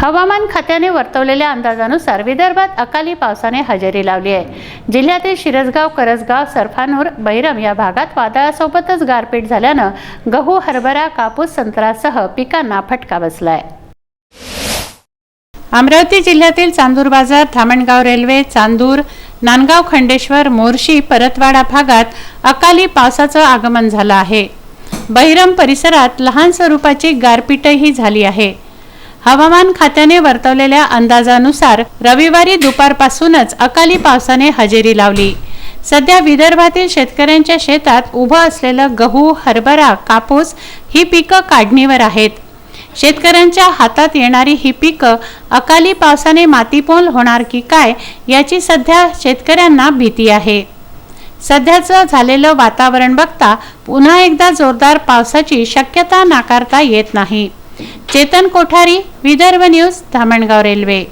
हवामान खात्याने वर्तवलेल्या अंदाजानुसार विदर्भात अकाली पावसाने हजेरी लावली आहे। जिल्ह्यातील शिरसगाव, करसगाव, सरफानूर, बैरम या भागात वादळासोबतच गारपीट झाल्यानं गहू, हरभरा, कापूस, संत्र्यासह पिकांना फटका बसलाय। अमरावती जिल्ह्यातील चांदूर बाजार, धामणगाव रेल्वे, चांदूर, नांदगाव, खंडेश्वर, मोर्शी, परतवाडा भागात अकाली पावसाचं आगमन झालं आहे। बैरम परिसरात लहान स्वरूपाची गारपीटही झाली आहे। हवामान खात्याने वर्तवलेल्या अंदाजानुसार रविवारी दुपारपासूनच अकाली पावसाने हजेरी लावली। सध्या विदर्भातील शेतकऱ्यांच्या शेतात उभं असलेलं गहू, हरभरा, कापूस ही पिकं काढणीवर आहेत। शेतकऱ्यांच्या हातात येणारी ही पिकं अकाली पावसाने मातीमोल होणार की काय याची सध्या शेतकऱ्यांना भीती आहे। सध्याचं झालेलं वातावरण बघता पुन्हा एकदा जोरदार पावसाची शक्यता नाकारता येत नाही। Chetan Kothari, Vidarbha news, Dhamangaon railway.